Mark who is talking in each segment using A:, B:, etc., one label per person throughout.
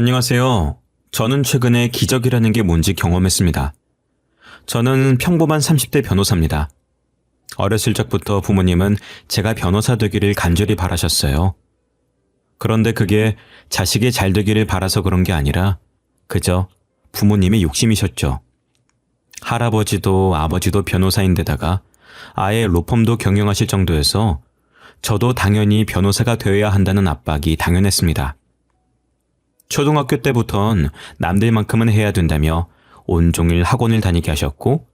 A: 안녕하세요. 저는 최근에 기적이라는 게 뭔지 경험했습니다. 저는 평범한 30대 변호사입니다. 어렸을 적부터 부모님은 제가 변호사 되기를 간절히 바라셨어요. 그런데 그게 자식이 잘 되기를 바라서 그런 게 아니라 그저 부모님의 욕심이셨죠. 할아버지도 아버지도 변호사인데다가 아예 로펌도 경영하실 정도여서 저도 당연히 변호사가 되어야 한다는 압박이 당연했습니다. 초등학교 때부턴 남들만큼은 해야 된다며 온종일 학원을 다니게 하셨고,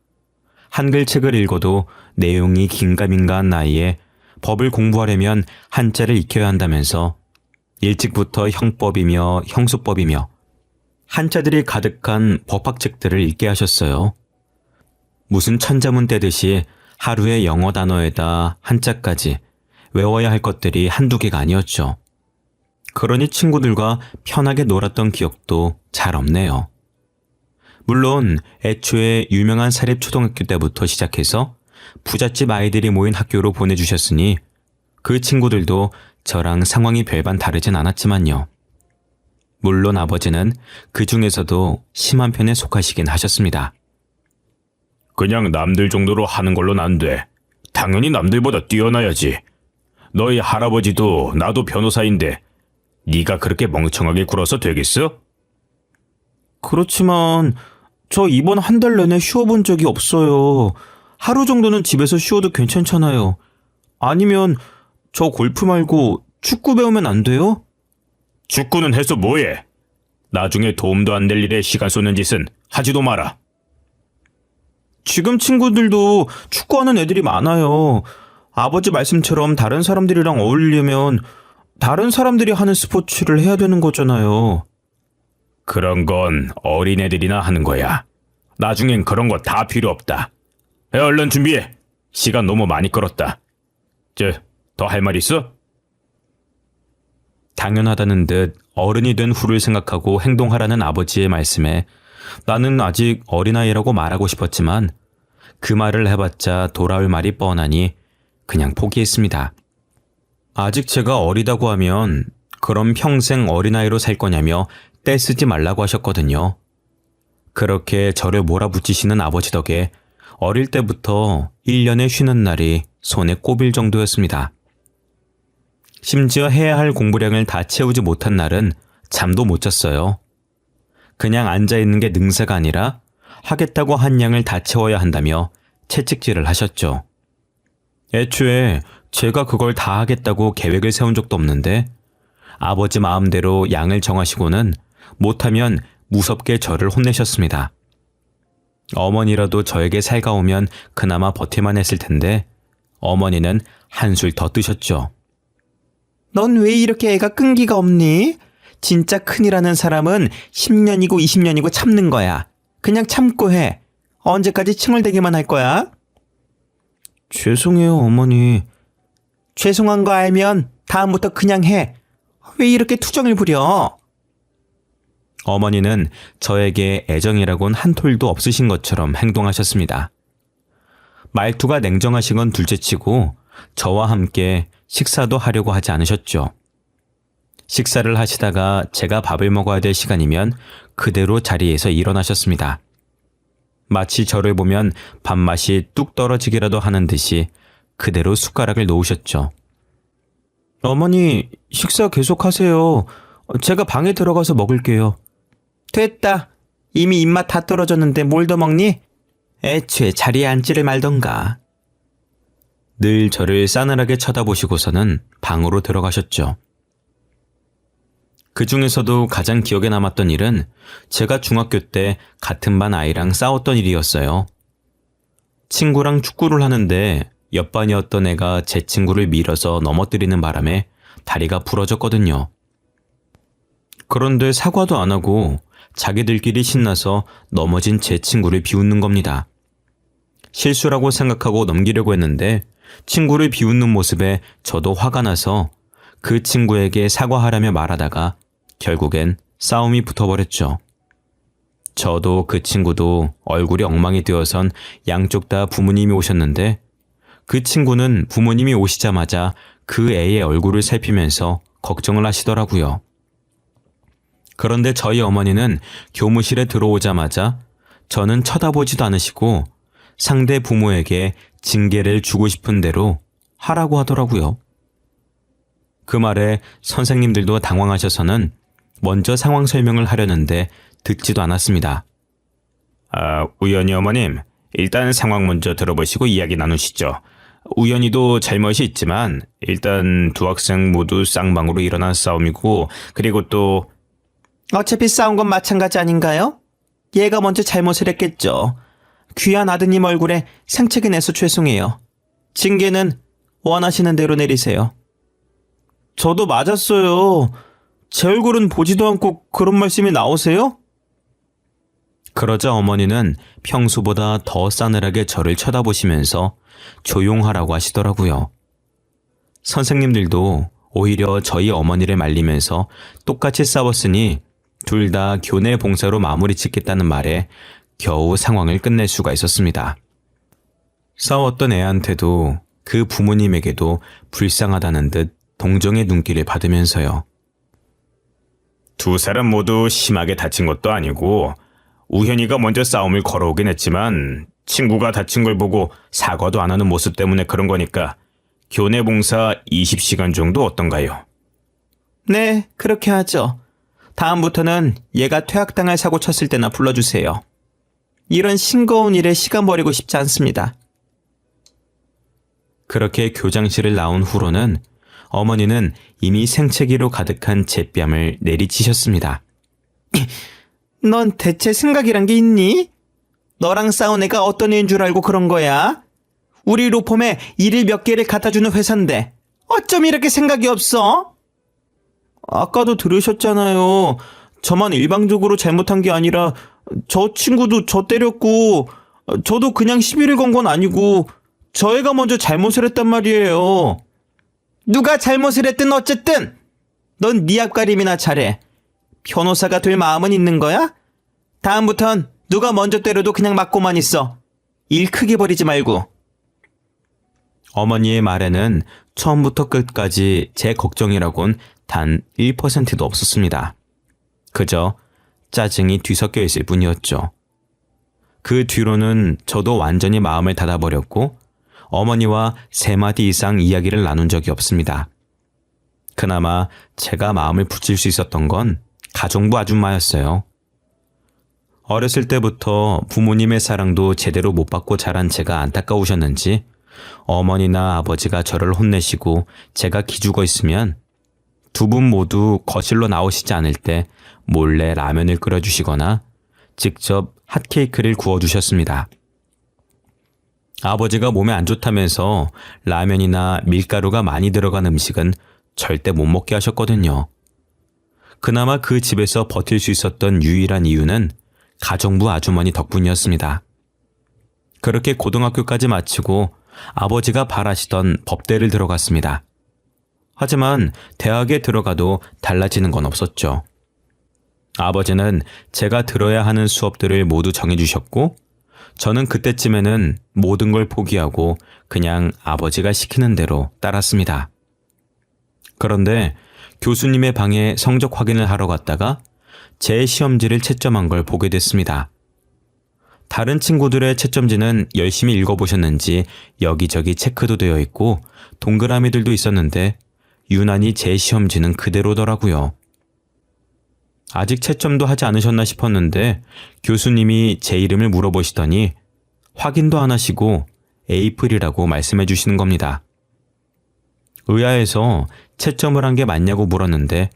A: 한글 책을 읽어도 내용이 긴가민가한 나이에 법을 공부하려면 한자를 익혀야 한다면서 일찍부터 형법이며 형수법이며 한자들이 가득한 법학책들을 읽게 하셨어요. 무슨 천자문 떼듯이 하루에 영어 단어에다 한자까지 외워야 할 것들이 한두 개가 아니었죠. 그러니 친구들과 편하게 놀았던 기억도 잘 없네요. 물론 애초에 유명한 사립초등학교 때부터 시작해서 부잣집 아이들이 모인 학교로 보내주셨으니 그 친구들도 저랑 상황이 별반 다르진 않았지만요. 물론 아버지는 그 중에서도 심한 편에 속하시긴 하셨습니다.
B: 그냥 남들 정도로 하는 걸로는 안 돼. 당연히 남들보다 뛰어나야지. 너희 할아버지도 나도 변호사인데 네가 그렇게 멍청하게 굴어서 되겠어?
A: 그렇지만 저 이번 한 달 내내 쉬어본 적이 없어요. 하루 정도는 집에서 쉬어도 괜찮잖아요. 아니면 저 골프 말고 축구 배우면 안 돼요?
B: 축구는 해서 뭐해? 나중에 도움도 안 될 일에 시간 쏟는 짓은 하지도 마라.
A: 지금 친구들도 축구하는 애들이 많아요. 아버지 말씀처럼 다른 사람들이랑 어울리려면 다른 사람들이 하는 스포츠를 해야 되는 거잖아요.
B: 그런 건 어린애들이나 하는 거야. 나중엔 그런 거 다 필요 없다. 얼른 준비해. 시간 너무 많이 끌었다. 더 할 말 있어?
A: 당연하다는 듯 어른이 된 후를 생각하고 행동하라는 아버지의 말씀에 나는 아직 어린아이라고 말하고 싶었지만 그 말을 해봤자 돌아올 말이 뻔하니 그냥 포기했습니다. 아직 제가 어리다고 하면 그럼 평생 어린아이로 살 거냐며 떼쓰지 말라고 하셨거든요. 그렇게 저를 몰아붙이시는 아버지 덕에 어릴 때부터 1년에 쉬는 날이 손에 꼽일 정도였습니다. 심지어 해야 할 공부량을 다 채우지 못한 날은 잠도 못 잤어요. 그냥 앉아있는 게 능사가 아니라 하겠다고 한 양을 다 채워야 한다며 채찍질을 하셨죠. 애초에 제가 그걸 다 하겠다고 계획을 세운 적도 없는데 아버지 마음대로 양을 정하시고는 못하면 무섭게 저를 혼내셨습니다. 어머니라도 저에게 살가우면 그나마 버틸만 했을 텐데 어머니는 한술 더 뜨셨죠. 넌 왜 이렇게 애가 끈기가 없니? 진짜 큰이라는 사람은 10년이고 20년이고 참는 거야. 그냥 참고 해. 언제까지 칭얼대기만 할 거야? 죄송해요, 어머니. 죄송한 거 알면 다음부터 그냥 해. 왜 이렇게 투정을 부려? 어머니는 저에게 애정이라곤 한 톨도 없으신 것처럼 행동하셨습니다. 말투가 냉정하신 건 둘째치고 저와 함께 식사도 하려고 하지 않으셨죠. 식사를 하시다가 제가 밥을 먹어야 될 시간이면 그대로 자리에서 일어나셨습니다. 마치 저를 보면 밥맛이 뚝 떨어지기라도 하는 듯이 그대로 숟가락을 놓으셨죠. 어머니, 식사 계속하세요. 제가 방에 들어가서 먹을게요. 됐다. 이미 입맛 다 떨어졌는데 뭘 더 먹니? 애초에 자리에 앉지를 말던가. 늘 저를 싸늘하게 쳐다보시고서는 방으로 들어가셨죠. 그 중에서도 가장 기억에 남았던 일은 제가 중학교 때 같은 반 아이랑 싸웠던 일이었어요. 친구랑 축구를 하는데 옆반이었던 애가 제 친구를 밀어서 넘어뜨리는 바람에 다리가 부러졌거든요. 그런데 사과도 안 하고 자기들끼리 신나서 넘어진 제 친구를 비웃는 겁니다. 실수라고 생각하고 넘기려고 했는데 친구를 비웃는 모습에 저도 화가 나서 그 친구에게 사과하라며 말하다가 결국엔 싸움이 붙어버렸죠. 저도 그 친구도 얼굴이 엉망이 되어선 양쪽 다 부모님이 오셨는데 그 친구는 부모님이 오시자마자 그 애의 얼굴을 살피면서 걱정을 하시더라고요. 그런데 저희 어머니는 교무실에 들어오자마자 저는 쳐다보지도 않으시고 상대 부모에게 징계를 주고 싶은 대로 하라고 하더라고요. 그 말에 선생님들도 당황하셔서는 먼저 상황 설명을 하려는데 듣지도 않았습니다.
B: 우연히 어머님, 일단 상황 먼저 들어보시고 이야기 나누시죠. 우연히도 잘못이 있지만 일단 두 학생 모두 쌍방으로 일어난 싸움이고, 그리고 또
C: 어차피 싸운 건 마찬가지 아닌가요? 얘가 먼저 잘못을 했겠죠. 귀한 아드님 얼굴에 상처가 내서 죄송해요. 징계는 원하시는 대로 내리세요. 저도 맞았어요. 제 얼굴은 보지도 않고 그런 말씀이 나오세요?
A: 그러자 어머니는 평소보다 더 싸늘하게 저를 쳐다보시면서 조용하라고 하시더라고요. 선생님들도 오히려 저희 어머니를 말리면서 똑같이 싸웠으니 둘 다 교내 봉사로 마무리 짓겠다는 말에 겨우 상황을 끝낼 수가 있었습니다. 싸웠던 애한테도 그 부모님에게도 불쌍하다는 듯 동정의 눈길을 받으면서요.
B: 두 사람 모두 심하게 다친 것도 아니고 우현이가 먼저 싸움을 걸어오긴 했지만 친구가 다친 걸 보고 사과도 안 하는 모습 때문에 그런 거니까 교내 봉사 20시간 정도 어떤가요?
C: 네, 그렇게 하죠. 다음부터는 얘가 퇴학당할 사고 쳤을 때나 불러주세요. 이런 싱거운 일에 시간 버리고 싶지 않습니다.
A: 그렇게 교장실을 나온 후로는 어머니는 이미 생채기로 가득한 제 뺨을 내리치셨습니다.
C: 넌 대체 생각이란 게 있니? 너랑 싸운 애가 어떤 애인 줄 알고 그런 거야? 우리 로펌에 일을 몇 개를 갖다주는 회사인데 어쩜 이렇게 생각이 없어? 아까도 들으셨잖아요. 저만 일방적으로 잘못한 게 아니라 저 친구도 저 때렸고 저도 그냥 시비를 건 건 아니고 저 애가 먼저 잘못을 했단 말이에요. 누가 잘못을 했든 어쨌든 넌 네 앞가림이나 잘해. 변호사가 될 마음은 있는 거야? 다음부턴 누가 먼저 때려도 그냥 맞고만 있어. 일 크게 벌이지 말고.
A: 어머니의 말에는 처음부터 끝까지 제 걱정이라곤 단 1%도 없었습니다. 그저 짜증이 뒤섞여 있을 뿐이었죠. 그 뒤로는 저도 완전히 마음을 닫아버렸고 어머니와 3마디 이상 이야기를 나눈 적이 없습니다. 그나마 제가 마음을 붙일 수 있었던 건 가정부 아줌마였어요. 어렸을 때부터 부모님의 사랑도 제대로 못 받고 자란 제가 안타까우셨는지 어머니나 아버지가 저를 혼내시고 제가 기죽어 있으면 두 분 모두 거실로 나오시지 않을 때 몰래 라면을 끓여주시거나 직접 핫케이크를 구워주셨습니다. 아버지가 몸에 안 좋다면서 라면이나 밀가루가 많이 들어간 음식은 절대 못 먹게 하셨거든요. 그나마 그 집에서 버틸 수 있었던 유일한 이유는 가정부 아주머니 덕분이었습니다. 그렇게 고등학교까지 마치고 아버지가 바라시던 법대를 들어갔습니다. 하지만 대학에 들어가도 달라지는 건 없었죠. 아버지는 제가 들어야 하는 수업들을 모두 정해주셨고 저는 그때쯤에는 모든 걸 포기하고 그냥 아버지가 시키는 대로 따랐습니다. 그런데 교수님의 방에 성적 확인을 하러 갔다가 제 시험지를 채점한 걸 보게 됐습니다. 다른 친구들의 채점지는 열심히 읽어보셨는지 여기저기 체크도 되어 있고 동그라미들도 있었는데 유난히 제 시험지는 그대로더라고요. 아직 채점도 하지 않으셨나 싶었는데 교수님이 제 이름을 물어보시더니 확인도 안 하시고 에이프릴이라고 말씀해 주시는 겁니다. 의아해서 채점을 한 게 맞냐고 물었는데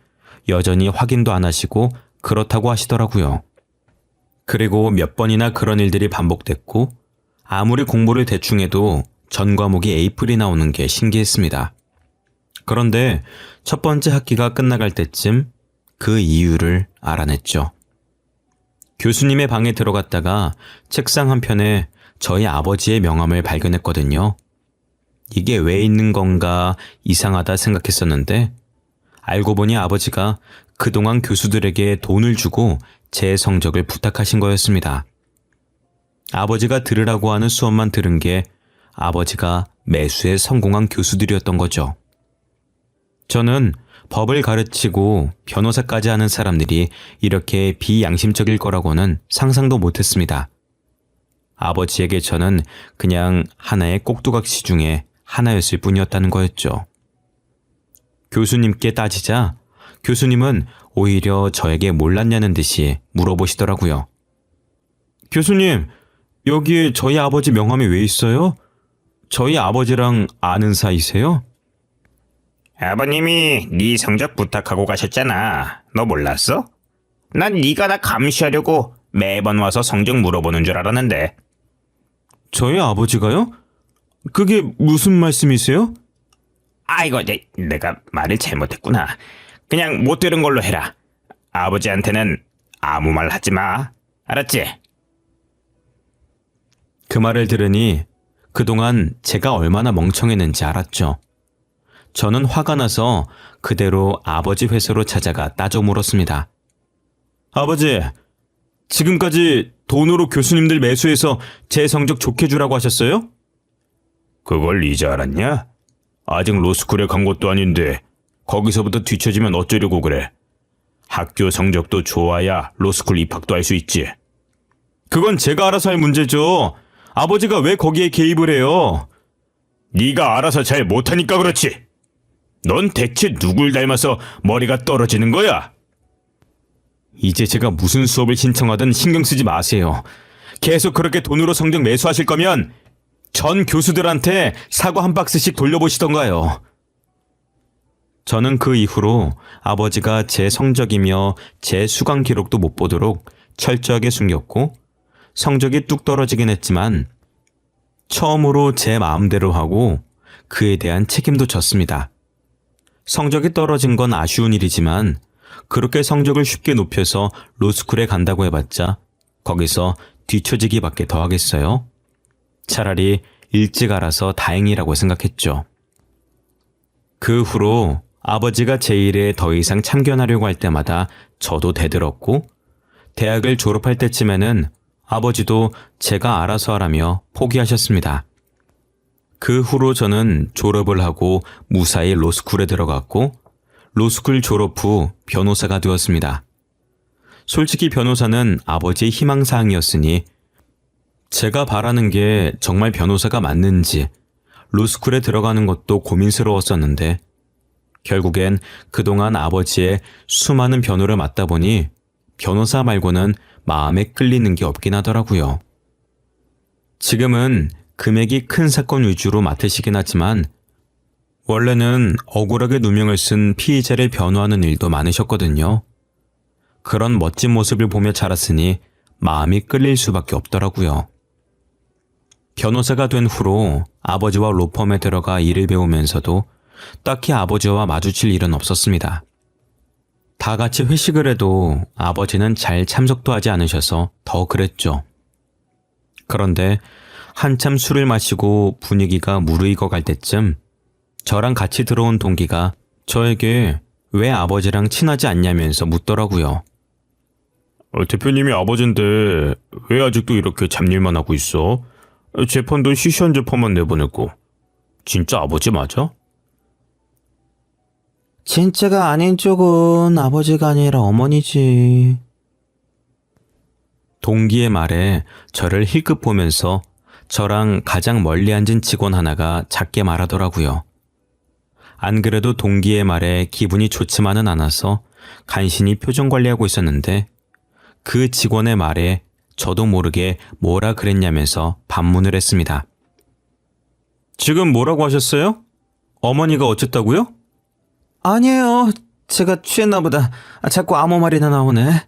A: 여전히 확인도 안 하시고 그렇다고 하시더라고요. 그리고 몇 번이나 그런 일들이 반복됐고 아무리 공부를 대충 해도 전 과목이 에이프릴이 나오는 게 신기했습니다. 그런데 첫 번째 학기가 끝나갈 때쯤 그 이유를 알아냈죠. 교수님의 방에 들어갔다가 책상 한편에 저희 아버지의 명함을 발견했거든요. 이게 왜 있는 건가 이상하다 생각했었는데 알고 보니 아버지가 그동안 교수들에게 돈을 주고 제 성적을 부탁하신 거였습니다. 아버지가 들으라고 하는 수업만 들은 게 아버지가 매수에 성공한 교수들이었던 거죠. 저는 법을 가르치고 변호사까지 하는 사람들이 이렇게 비양심적일 거라고는 상상도 못했습니다. 아버지에게 저는 그냥 하나의 꼭두각시 중에 하나였을 뿐이었다는 거였죠. 교수님께 따지자 교수님은 오히려 저에게 몰랐냐는 듯이 물어보시더라고요. 교수님, 여기에 저희 아버지 명함이 왜 있어요? 저희 아버지랑 아는 사이세요?
B: 아버님이 네 성적 부탁하고 가셨잖아. 너 몰랐어? 난 네가 나 감시하려고 매번 와서 성적 물어보는 줄 알았는데.
A: 저희 아버지가요? 그게 무슨 말씀이세요?
B: 아이고, 내가 말을 잘못했구나. 그냥 못 들은 걸로 해라. 아버지한테는 아무 말 하지 마. 알았지?
A: 그 말을 들으니 그동안 제가 얼마나 멍청했는지 알았죠. 저는 화가 나서 그대로 아버지 회사로 찾아가 따져 물었습니다. 아버지, 지금까지 돈으로 교수님들 매수해서 제 성적 좋게 주라고 하셨어요?
B: 그걸 이제 알았냐? 아직 로스쿨에 간 것도 아닌데 거기서부터 뒤처지면 어쩌려고 그래. 학교 성적도 좋아야 로스쿨 입학도 할 수 있지.
A: 그건 제가 알아서 할 문제죠. 아버지가 왜 거기에 개입을 해요?
B: 네가 알아서 잘 못하니까 그렇지. 넌 대체 누굴 닮아서 머리가 떨어지는 거야?
A: 이제 제가 무슨 수업을 신청하든 신경 쓰지 마세요. 계속 그렇게 돈으로 성적 매수하실 거면 전 교수들한테 사과 한 박스씩 돌려보시던가요. 저는 그 이후로 아버지가 제 성적이며 제 수강 기록도 못 보도록 철저하게 숨겼고 성적이 뚝 떨어지긴 했지만 처음으로 제 마음대로 하고 그에 대한 책임도 졌습니다. 성적이 떨어진 건 아쉬운 일이지만 그렇게 성적을 쉽게 높여서 로스쿨에 간다고 해봤자 거기서 뒤처지기밖에 더 하겠어요? 차라리 일찍 알아서 다행이라고 생각했죠. 그 후로 아버지가 제 일에 더 이상 참견하려고 할 때마다 저도 대들었고 대학을 졸업할 때쯤에는 아버지도 제가 알아서 하라며 포기하셨습니다. 그 후로 저는 졸업을 하고 무사히 로스쿨에 들어갔고 로스쿨 졸업 후 변호사가 되었습니다. 솔직히 변호사는 아버지의 희망사항이었으니 제가 바라는 게 정말 변호사가 맞는지 로스쿨에 들어가는 것도 고민스러웠었는데 결국엔 그동안 아버지의 수많은 변호를 맡다 보니 변호사 말고는 마음에 끌리는 게 없긴 하더라고요. 지금은 금액이 큰 사건 위주로 맡으시긴 하지만 원래는 억울하게 누명을 쓴 피의자를 변호하는 일도 많으셨거든요. 그런 멋진 모습을 보며 자랐으니 마음이 끌릴 수밖에 없더라고요. 변호사가 된 후로 아버지와 로펌에 들어가 일을 배우면서도 딱히 아버지와 마주칠 일은 없었습니다. 다 같이 회식을 해도 아버지는 잘 참석도 하지 않으셔서 더 그랬죠. 그런데 한참 술을 마시고 분위기가 무르익어 갈 때쯤 저랑 같이 들어온 동기가 저에게 왜 아버지랑 친하지 않냐면서 묻더라고요.
B: 대표님이 아버지인데 왜 아직도 이렇게 잡일만 하고 있어? 재판도 시시한 재판만 내보내고. 진짜 아버지 맞아?
C: 진짜가 아닌 쪽은 아버지가 아니라 어머니지.
A: 동기의 말에 저를 힐끗 보면서 저랑 가장 멀리 앉은 직원 하나가 작게 말하더라고요. 안 그래도 동기의 말에 기분이 좋지만은 않아서 간신히 표정 관리하고 있었는데 그 직원의 말에 저도 모르게 뭐라 그랬냐면서 반문을 했습니다. 지금 뭐라고 하셨어요? 어머니가 어쨌다고요?
C: 아니에요. 제가 취했나 보다. 자꾸 아무 말이나 나오네.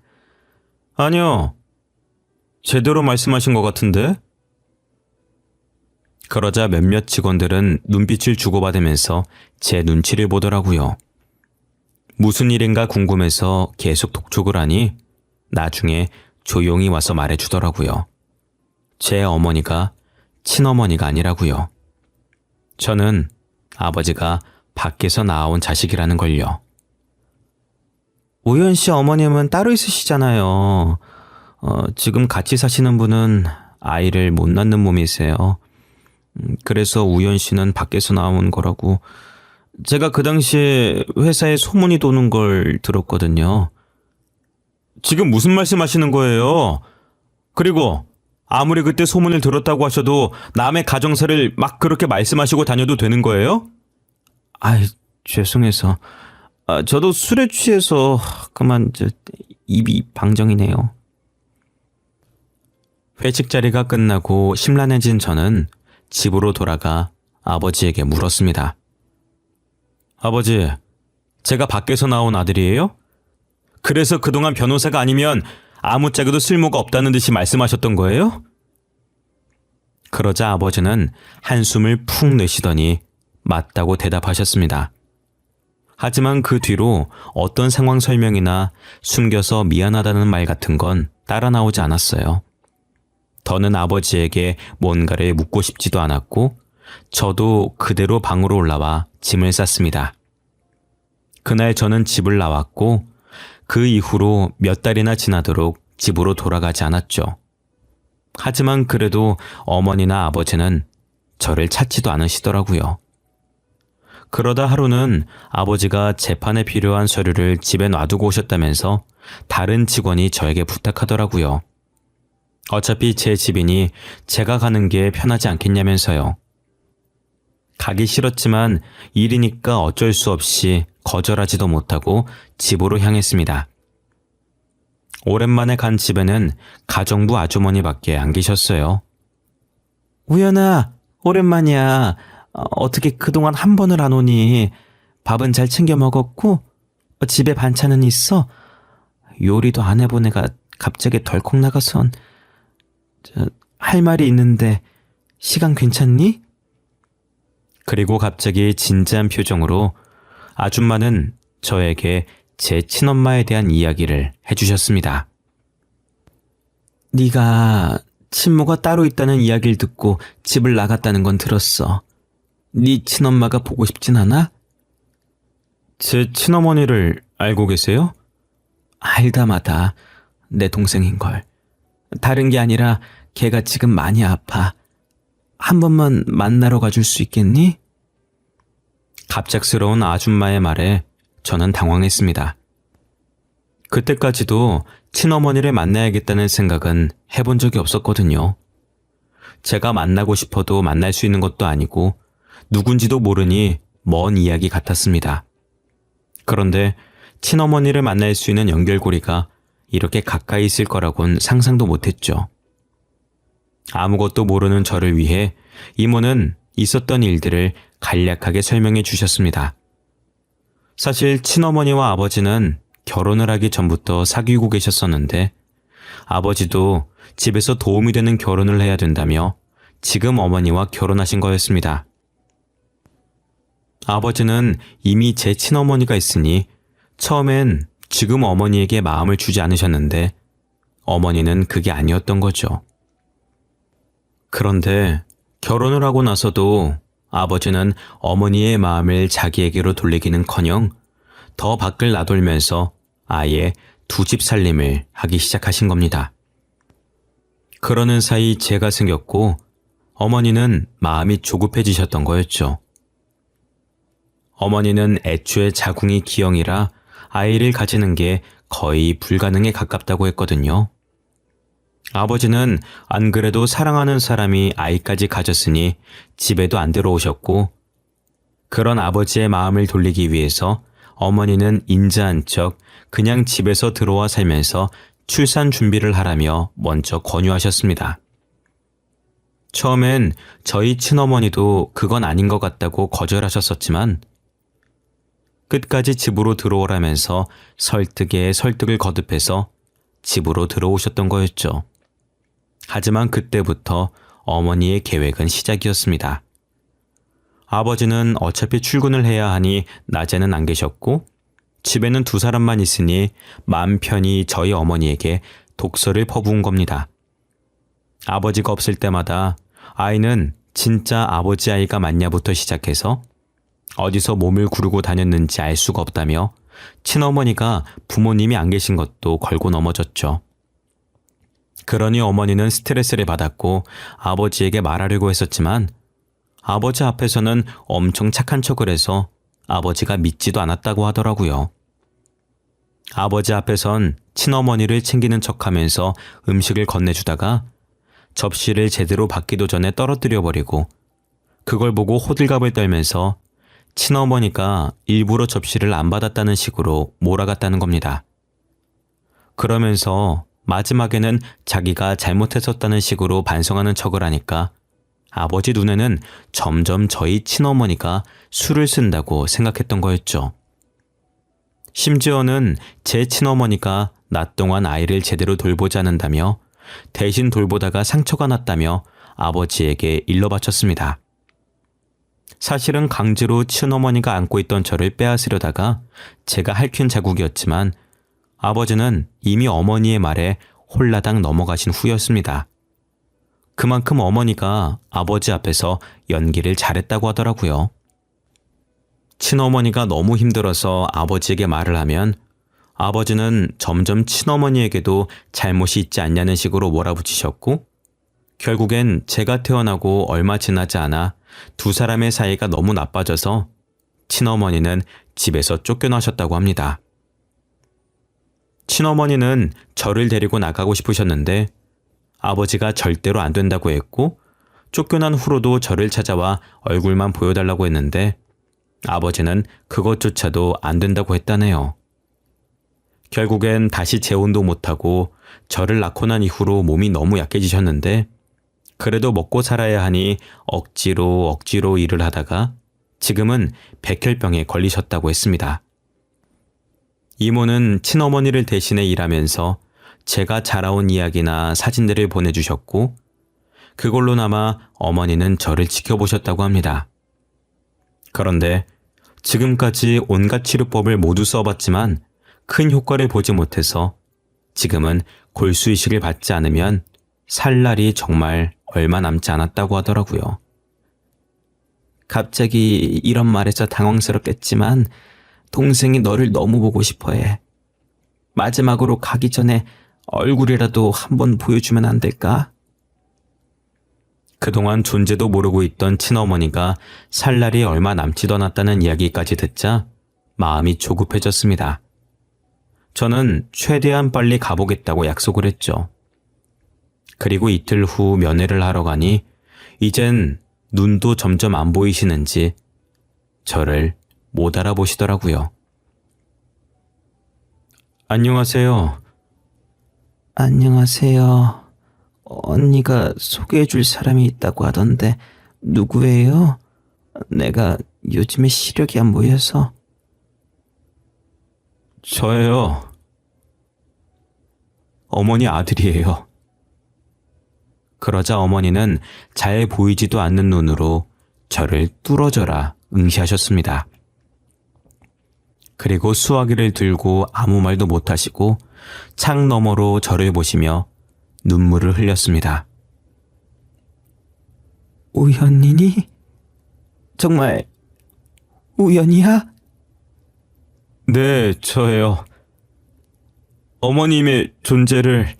A: 아니요. 제대로 말씀하신 것 같은데? 그러자 몇몇 직원들은 눈빛을 주고받으면서 제 눈치를 보더라고요. 무슨 일인가 궁금해서 계속 독촉을 하니 나중에 조용히 와서 말해주더라고요. 제 어머니가 친어머니가 아니라고요. 저는 아버지가 밖에서 낳아온 자식이라는 걸요.
C: 우연 씨 어머님은 따로 있으시잖아요. 지금 같이 사시는 분은 아이를 못 낳는 몸이세요. 그래서 우연 씨는 밖에서 나온 거라고.
A: 제가 그 당시에 회사에 소문이 도는 걸 들었거든요. 지금 무슨 말씀 하시는 거예요? 그리고 아무리 그때 소문을 들었다고 하셔도 남의 가정사를 막 그렇게 말씀하시고 다녀도 되는 거예요? 아이, 죄송해서. 저도 술에 취해서 그만 입이 방정이네요. 회식 자리가 끝나고 심란해진 저는 집으로 돌아가 아버지에게 물었습니다. 아버지, 제가 밖에서 나온 아들이에요? 그래서 그동안 변호사가 아니면 아무짝에도 쓸모가 없다는 듯이 말씀하셨던 거예요? 그러자 아버지는 한숨을 푹 내쉬더니 맞다고 대답하셨습니다. 하지만 그 뒤로 어떤 상황 설명이나 숨겨서 미안하다는 말 같은 건 따라 나오지 않았어요. 더는 아버지에게 뭔가를 묻고 싶지도 않았고 저도 그대로 방으로 올라와 짐을 쌌습니다. 그날 저는 집을 나왔고 그 이후로 몇 달이나 지나도록 집으로 돌아가지 않았죠. 하지만 그래도 어머니나 아버지는 저를 찾지도 않으시더라고요. 그러다 하루는 아버지가 재판에 필요한 서류를 집에 놔두고 오셨다면서 다른 직원이 저에게 부탁하더라고요. 어차피 제 집이니 제가 가는 게 편하지 않겠냐면서요. 가기 싫었지만 일이니까 어쩔 수 없이 거절하지도 못하고 집으로 향했습니다. 오랜만에 간 집에는 가정부 아주머니밖에 안 계셨어요. 우연아, 오랜만이야. 어떻게 그동안 한 번을 안 오니? 밥은 잘 챙겨 먹었고? 집에 반찬은 있어? 요리도 안 해본 애가 갑자기 덜컥 나가선. 할 말이 있는데 시간 괜찮니? 그리고 갑자기 진지한 표정으로 아줌마는 저에게 제 친엄마에 대한 이야기를 해주셨습니다. 네가 친모가 따로 있다는 이야기를 듣고 집을 나갔다는 건 들었어. 네 친엄마가 보고 싶진 않아? 제 친어머니를 알고 계세요? 알다마다 내 동생인걸. 다른 게 아니라 걔가 지금 많이 아파. 한 번만 만나러 가줄 수 있겠니? 갑작스러운 아줌마의 말에 저는 당황했습니다. 그때까지도 친어머니를 만나야겠다는 생각은 해본 적이 없었거든요. 제가 만나고 싶어도 만날 수 있는 것도 아니고 누군지도 모르니 먼 이야기 같았습니다. 그런데 친어머니를 만날 수 있는 연결고리가 이렇게 가까이 있을 거라곤 상상도 못했죠. 아무것도 모르는 저를 위해 이모는 있었던 일들을 간략하게 설명해 주셨습니다. 사실 친어머니와 아버지는 결혼을 하기 전부터 사귀고 계셨었는데 아버지도 집에서 도움이 되는 결혼을 해야 된다며 지금 어머니와 결혼하신 거였습니다. 아버지는 이미 제 친어머니가 있으니 처음엔 지금 어머니에게 마음을 주지 않으셨는데 어머니는 그게 아니었던 거죠. 그런데 결혼을 하고 나서도 아버지는 어머니의 마음을 자기에게로 돌리기는커녕 더 밖을 나돌면서 아예 두 집 살림을 하기 시작하신 겁니다. 그러는 사이 제가 생겼고 어머니는 마음이 조급해지셨던 거였죠. 어머니는 애초에 자궁이 기형이라 아이를 가지는 게 거의 불가능에 가깝다고 했거든요. 아버지는 안 그래도 사랑하는 사람이 아이까지 가졌으니 집에도 안 들어오셨고 그런 아버지의 마음을 돌리기 위해서 어머니는 인자한 척 그냥 집에서 들어와 살면서 출산 준비를 하라며 먼저 권유하셨습니다. 처음엔 저희 친어머니도 그건 아닌 것 같다고 거절하셨었지만 끝까지 집으로 들어오라면서 설득에 설득을 거듭해서 집으로 들어오셨던 거였죠. 하지만 그때부터 어머니의 계획은 시작이었습니다. 아버지는 어차피 출근을 해야 하니 낮에는 안 계셨고 집에는 두 사람만 있으니 마음 편히 저희 어머니에게 독서를 퍼부은 겁니다. 아버지가 없을 때마다 아이는 진짜 아버지 아이가 맞냐부터 시작해서 어디서 몸을 구르고 다녔는지 알 수가 없다며 친어머니가 부모님이 안 계신 것도 걸고 넘어졌죠. 그러니 어머니는 스트레스를 받았고 아버지에게 말하려고 했었지만 아버지 앞에서는 엄청 착한 척을 해서 아버지가 믿지도 않았다고 하더라고요. 아버지 앞에선 친어머니를 챙기는 척하면서 음식을 건네주다가 접시를 제대로 받기도 전에 떨어뜨려 버리고 그걸 보고 호들갑을 떨면서 친어머니가 일부러 접시를 안 받았다는 식으로 몰아갔다는 겁니다. 그러면서 마지막에는 자기가 잘못했었다는 식으로 반성하는 척을 하니까 아버지 눈에는 점점 저희 친어머니가 술을 쓴다고 생각했던 거였죠. 심지어는 제 친어머니가 낮 동안 아이를 제대로 돌보지 않는다며 대신 돌보다가 상처가 났다며 아버지에게 일러 바쳤습니다. 사실은 강제로 친어머니가 안고 있던 저를 빼앗으려다가 제가 할퀴는 자국이었지만 아버지는 이미 어머니의 말에 홀라당 넘어가신 후였습니다. 그만큼 어머니가 아버지 앞에서 연기를 잘했다고 하더라고요. 친어머니가 너무 힘들어서 아버지에게 말을 하면 아버지는 점점 친어머니에게도 잘못이 있지 않냐는 식으로 몰아붙이셨고 결국엔 제가 태어나고 얼마 지나지 않아 두 사람의 사이가 너무 나빠져서 친어머니는 집에서 쫓겨나셨다고 합니다. 친어머니는 저를 데리고 나가고 싶으셨는데 아버지가 절대로 안 된다고 했고 쫓겨난 후로도 저를 찾아와 얼굴만 보여달라고 했는데 아버지는 그것조차도 안 된다고 했다네요. 결국엔 다시 재혼도 못하고 저를 낳고 난 이후로 몸이 너무 약해지셨는데 그래도 먹고 살아야 하니 억지로 일을 하다가 지금은 백혈병에 걸리셨다고 했습니다. 이모는 친어머니를 대신해 일하면서 제가 자라온 이야기나 사진들을 보내주셨고 그걸로나마 어머니는 저를 지켜보셨다고 합니다. 그런데 지금까지 온갖 치료법을 모두 써봤지만 큰 효과를 보지 못해서 지금은 골수 이식을 받지 않으면 살 날이 정말 얼마 남지 않았다고 하더라고요. 갑자기 이런 말에서 당황스럽겠지만 동생이 너를 너무 보고 싶어해. 마지막으로 가기 전에 얼굴이라도 한번 보여주면 안 될까? 그동안 존재도 모르고 있던 친어머니가 살 날이 얼마 남지도 않았다는 이야기까지 듣자 마음이 조급해졌습니다. 저는 최대한 빨리 가보겠다고 약속을 했죠. 그리고 이틀 후 면회를 하러 가니 이젠 눈도 점점 안 보이시는지 저를 못 알아보시더라고요. 안녕하세요. 안녕하세요. 언니가 소개해줄 사람이 있다고 하던데 누구예요? 내가 요즘에 시력이 안 보여서. 저예요. 어머니 아들이에요. 그러자 어머니는 잘 보이지도 않는 눈으로 저를 뚫어져라 응시하셨습니다. 그리고 수화기를 들고 아무 말도 못하시고 창 너머로 저를 보시며 눈물을 흘렸습니다. 우연이니? 정말 우연이야? 네, 저예요. 어머님의 존재를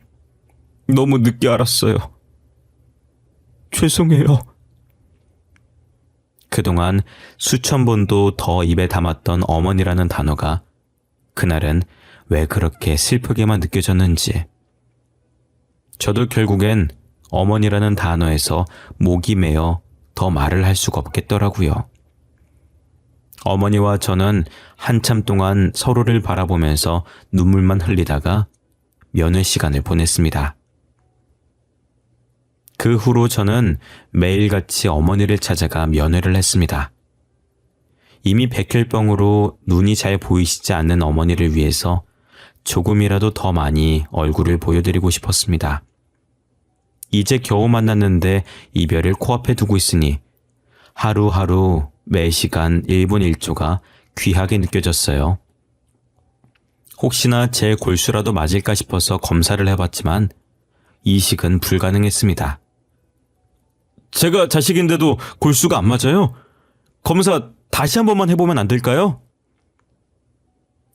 A: 너무 늦게 알았어요. 죄송해요. 그동안 수천 번도 더 입에 담았던 어머니라는 단어가 그날은 왜 그렇게 슬프게만 느껴졌는지. 저도 결국엔 어머니라는 단어에서 목이 메어 더 말을 할 수가 없겠더라고요. 어머니와 저는 한참 동안 서로를 바라보면서 눈물만 흘리다가 면회 시간을 보냈습니다. 그 후로 저는 매일같이 어머니를 찾아가 면회를 했습니다. 이미 백혈병으로 눈이 잘 보이시지 않는 어머니를 위해서 조금이라도 더 많이 얼굴을 보여드리고 싶었습니다. 이제 겨우 만났는데 이별을 코앞에 두고 있으니 하루하루 매 시간 1분 1초가 귀하게 느껴졌어요. 혹시나 제 골수라도 맞을까 싶어서 검사를 해봤지만 이식은 불가능했습니다. 제가 자식인데도 골수가 안 맞아요? 검사 다시 한 번만 해보면 안 될까요?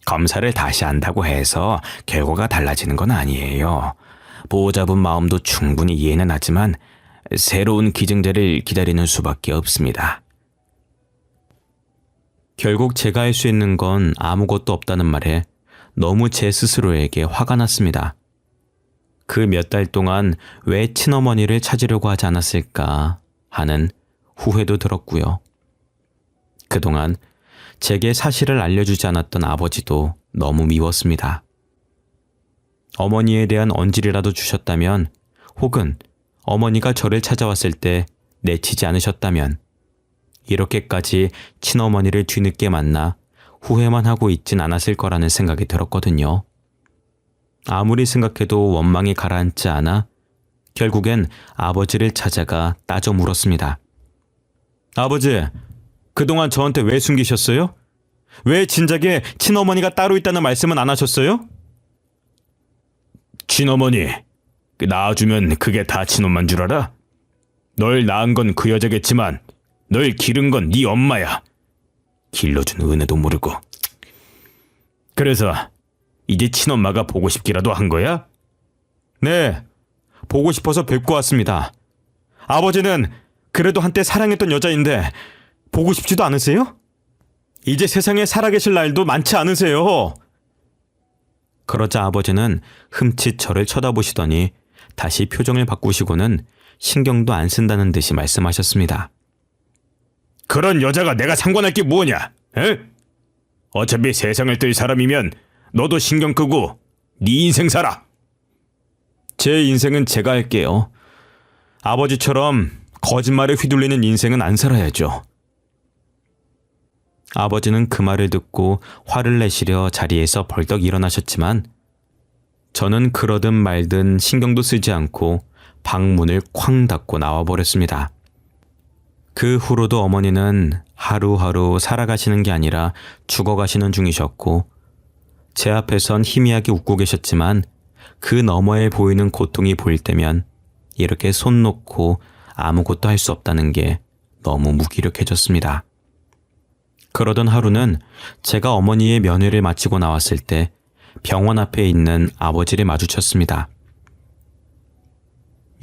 A: 검사를 다시 한다고 해서 결과가 달라지는 건 아니에요. 보호자분 마음도 충분히 이해는 하지만 새로운 기증자를 기다리는 수밖에 없습니다. 결국 제가 할 수 있는 건 아무것도 없다는 말에 너무 제 스스로에게 화가 났습니다. 그 몇 달 동안 왜 친어머니를 찾으려고 하지 않았을까 하는 후회도 들었고요. 그동안 제게 사실을 알려주지 않았던 아버지도 너무 미웠습니다. 어머니에 대한 언질이라도 주셨다면, 혹은 어머니가 저를 찾아왔을 때 내치지 않으셨다면, 이렇게까지 친어머니를 뒤늦게 만나 후회만 하고 있진 않았을 거라는 생각이 들었거든요. 아무리 생각해도 원망이 가라앉지 않아 결국엔 아버지를 찾아가 따져 물었습니다. 아버지, 그동안 저한테 왜 숨기셨어요? 왜 진작에 친어머니가 따로 있다는 말씀은 안 하셨어요?
B: 친어머니, 낳아주면 그게 다 친엄만 줄 알아? 널 낳은 건 그 여자겠지만 널 기른 건 네 엄마야. 길러준 은혜도 모르고. 그래서 이제 친엄마가 보고 싶기라도 한 거야?
A: 네, 보고 싶어서 뵙고 왔습니다. 아버지는 그래도 한때 사랑했던 여자인데 보고 싶지도 않으세요? 이제 세상에 살아계실 날도 많지 않으세요? 그러자 아버지는 흠칫 저를 쳐다보시더니 다시 표정을 바꾸시고는 신경도 안 쓴다는 듯이 말씀하셨습니다.
B: 그런 여자가 내가 상관할 게 뭐냐? 에? 어차피 세상을 뜰 사람이면 너도 신경 끄고 네 인생 살아.
A: 제 인생은 제가 할게요. 아버지처럼 거짓말에 휘둘리는 인생은 안 살아야죠. 아버지는 그 말을 듣고 화를 내시려 자리에서 벌떡 일어나셨지만 저는 그러든 말든 신경도 쓰지 않고 방문을 쾅 닫고 나와버렸습니다. 그 후로도 어머니는 하루하루 살아가시는 게 아니라 죽어가시는 중이셨고 제 앞에선 희미하게 웃고 계셨지만 그 너머에 보이는 고통이 보일 때면 이렇게 손 놓고 아무것도 할 수 없다는 게 너무 무기력해졌습니다. 그러던 하루는 제가 어머니의 면회를 마치고 나왔을 때 병원 앞에 있는 아버지를 마주쳤습니다.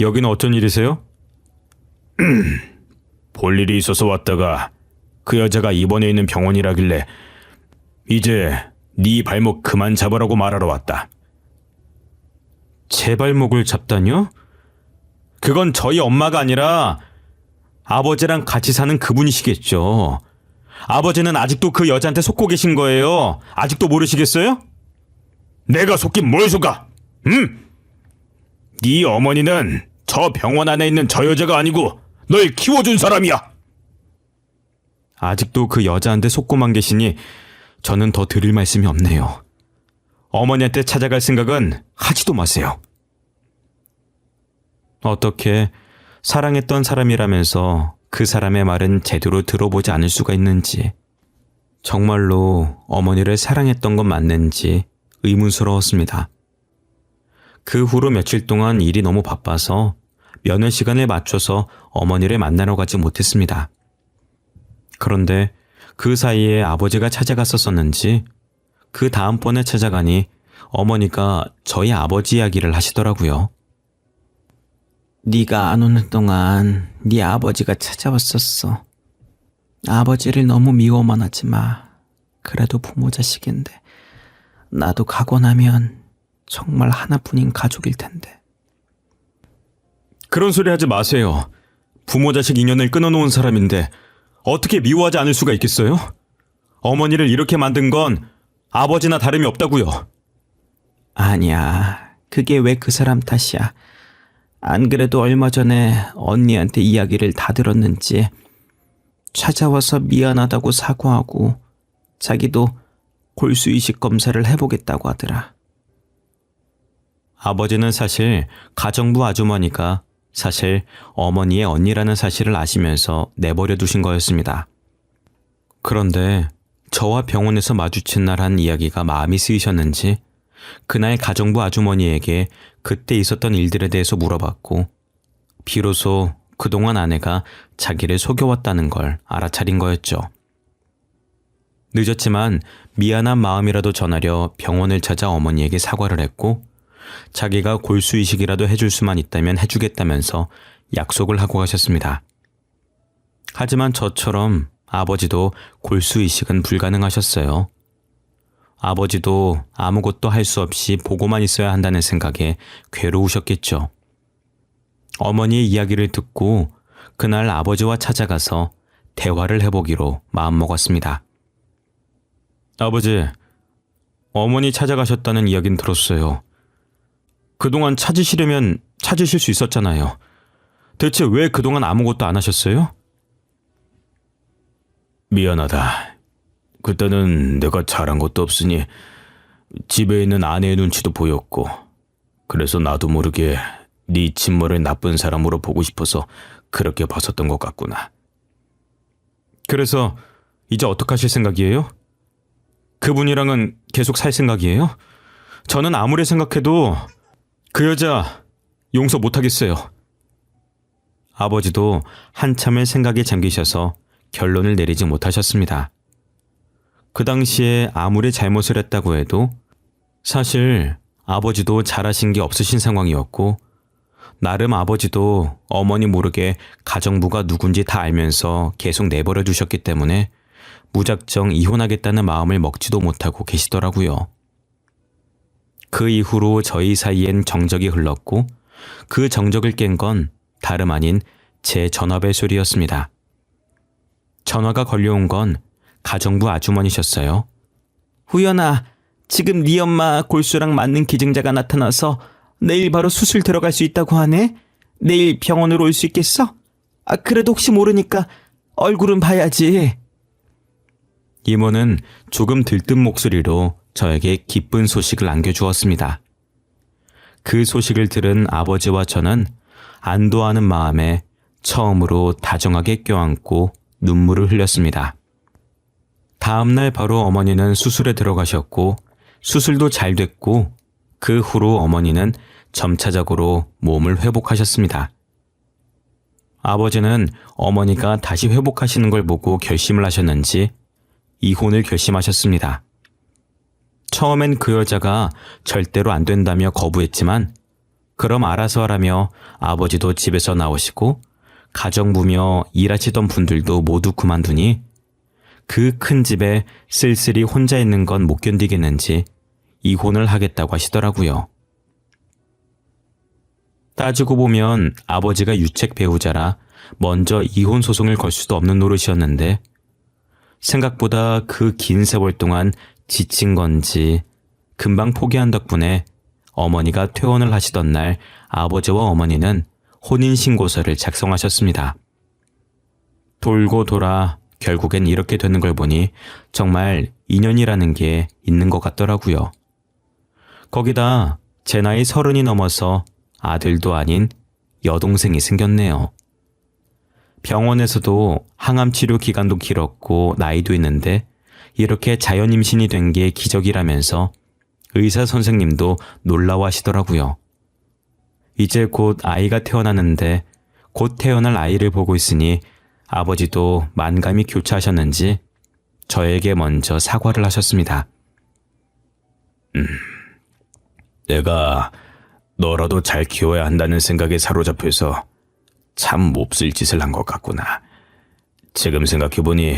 A: 여기는 어쩐 일이세요?
B: 볼 일이 있어서 왔다가 그 여자가 입원해 있는 병원이라길래 이제 네 발목 그만 잡으라고 말하러 왔다.
A: 제 발목을 잡다뇨? 그건 저희 엄마가 아니라 아버지랑 같이 사는 그분이시겠죠. 아버지는 아직도 그 여자한테 속고 계신 거예요. 아직도 모르시겠어요?
B: 내가 속긴 뭘 속아? 응? 네 어머니는 저 병원 안에 있는 저 여자가 아니고 널 키워준 사람이야.
A: 아직도 그 여자한테 속고만 계시니 저는 더 드릴 말씀이 없네요. 어머니한테 찾아갈 생각은 하지도 마세요. 어떻게 사랑했던 사람이라면서 그 사람의 말은 제대로 들어보지 않을 수가 있는지, 정말로 어머니를 사랑했던 건 맞는지 의문스러웠습니다. 그 후로 며칠 동안 일이 너무 바빠서 면회 시간에 맞춰서 어머니를 만나러 가지 못했습니다. 그런데 그 사이에 아버지가 찾아갔었었는지 그 다음번에 찾아가니 어머니가 저희 아버지 이야기를 하시더라고요.
C: 네가 안 오는 동안 네 아버지가 찾아왔었어. 아버지를 너무 미워만 하지 마. 그래도 부모 자식인데 나도 가고 나면 정말 하나뿐인 가족일 텐데.
A: 그런 소리 하지 마세요. 부모 자식 인연을 끊어놓은 사람인데 어떻게 미워하지 않을 수가 있겠어요? 어머니를 이렇게 만든 건 아버지나 다름이 없다고요.
C: 아니야. 그게 왜 그 사람 탓이야. 안 그래도 얼마 전에 언니한테 이야기를 다 들었는지 찾아와서 미안하다고 사과하고 자기도 골수이식 검사를 해보겠다고 하더라.
A: 아버지는 사실 가정부 아주머니가 사실 어머니의 언니라는 사실을 아시면서 내버려 두신 거였습니다. 그런데 저와 병원에서 마주친 날 한 이야기가 마음이 쓰이셨는지 그날 가정부 아주머니에게 그때 있었던 일들에 대해서 물어봤고 비로소 그동안 아내가 자기를 속여왔다는 걸 알아차린 거였죠. 늦었지만 미안한 마음이라도 전하려 병원을 찾아 어머니에게 사과를 했고 자기가 골수이식이라도 해줄 수만 있다면 해주겠다면서 약속을 하고 가셨습니다. 하지만 저처럼 아버지도 골수이식은 불가능하셨어요. 아버지도 아무것도 할 수 없이 보고만 있어야 한다는 생각에 괴로우셨겠죠. 어머니의 이야기를 듣고 그날 아버지와 찾아가서 대화를 해보기로 마음먹었습니다. 아버지, 어머니 찾아가셨다는 이야기는 들었어요. 그동안 찾으시려면 찾으실 수 있었잖아요. 대체 왜 그동안 아무것도 안 하셨어요?
B: 미안하다. 그때는 내가 잘한 것도 없으니 집에 있는 아내의 눈치도 보였고, 그래서 나도 모르게 네 친모를 나쁜 사람으로 보고 싶어서 그렇게 봤었던 것 같구나.
A: 그래서 이제 어떡하실 생각이에요? 그분이랑은 계속 살 생각이에요? 저는 아무리 생각해도 그 여자 용서 못하겠어요. 아버지도 한참을 생각에 잠기셔서 결론을 내리지 못하셨습니다. 그 당시에 아무리 잘못을 했다고 해도 사실 아버지도 잘하신 게 없으신 상황이었고, 나름 아버지도 어머니 모르게 가정부가 누군지 다 알면서 계속 내버려 두셨기 때문에 무작정 이혼하겠다는 마음을 먹지도 못하고 계시더라고요. 그 이후로 저희 사이엔 정적이 흘렀고, 그 정적을 깬 건 다름 아닌 제 전화벨 소리였습니다. 전화가 걸려온 건 가정부 아주머니셨어요. 후연아, 지금 네 엄마 골수랑 맞는 기증자가 나타나서 내일 바로 수술 들어갈 수 있다고 하네? 내일 병원으로 올 수 있겠어? 그래도 혹시 모르니까 얼굴은 봐야지. 이모는 조금 들뜬 목소리로 저에게 기쁜 소식을 안겨주었습니다. 그 소식을 들은 아버지와 저는 안도하는 마음에 처음으로 다정하게 껴안고 눈물을 흘렸습니다. 다음날 바로 어머니는 수술에 들어가셨고, 수술도 잘 됐고, 그 후로 어머니는 점차적으로 몸을 회복하셨습니다. 아버지는 어머니가 다시 회복하시는 걸 보고 결심을 하셨는지 이혼을 결심하셨습니다. 처음엔 그 여자가 절대로 안 된다며 거부했지만, 그럼 알아서 하라며 아버지도 집에서 나오시고 가정부며 일하시던 분들도 모두 그만두니 그 큰 집에 쓸쓸히 혼자 있는 건 못 견디겠는지 이혼을 하겠다고 하시더라고요. 따지고 보면 아버지가 유책 배우자라 먼저 이혼 소송을 걸 수도 없는 노릇이었는데, 생각보다 그 긴 세월 동안 지친 건지 금방 포기한 덕분에 어머니가 퇴원을 하시던 날 아버지와 어머니는 혼인신고서를 작성하셨습니다. 돌고 돌아 결국엔 이렇게 되는 걸 보니 정말 인연이라는 게 있는 것 같더라고요. 거기다 제 나이 30이 넘어서 아들도 아닌 여동생이 생겼네요. 병원에서도 항암 치료 기간도 길었고 나이도 있는데 이렇게 자연 임신이 된 게 기적이라면서 의사 선생님도 놀라워하시더라고요. 이제 곧 아이가 태어나는데 곧 태어날 아이를 보고 있으니 아버지도 만감이 교차하셨는지 저에게 먼저 사과를 하셨습니다.
B: 내가 너라도 잘 키워야 한다는 생각에 사로잡혀서 참 몹쓸 짓을 한 것 같구나. 지금 생각해보니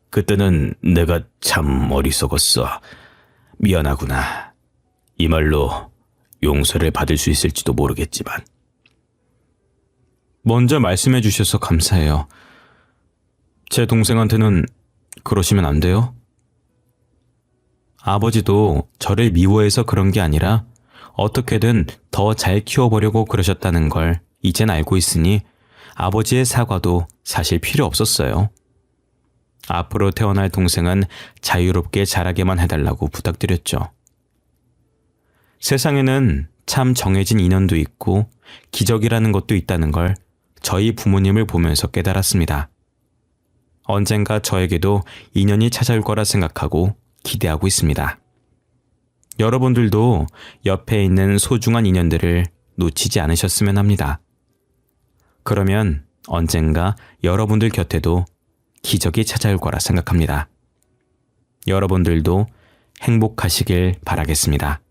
B: 그때는 내가 참 어리석었어. 미안하구나. 이 말로 용서를 받을 수 있을지도 모르겠지만.
A: 먼저 말씀해 주셔서 감사해요. 제 동생한테는 그러시면 안 돼요? 아버지도 저를 미워해서 그런 게 아니라 어떻게든 더 잘 키워보려고 그러셨다는 걸 이젠 알고 있으니 아버지의 사과도 사실 필요 없었어요. 앞으로 태어날 동생은 자유롭게 자라게만 해달라고 부탁드렸죠. 세상에는 참 정해진 인연도 있고 기적이라는 것도 있다는 걸 저희 부모님을 보면서 깨달았습니다. 언젠가 저에게도 인연이 찾아올 거라 생각하고 기대하고 있습니다. 여러분들도 옆에 있는 소중한 인연들을 놓치지 않으셨으면 합니다. 그러면 언젠가 여러분들 곁에도 기적이 찾아올 거라 생각합니다. 여러분들도 행복하시길 바라겠습니다.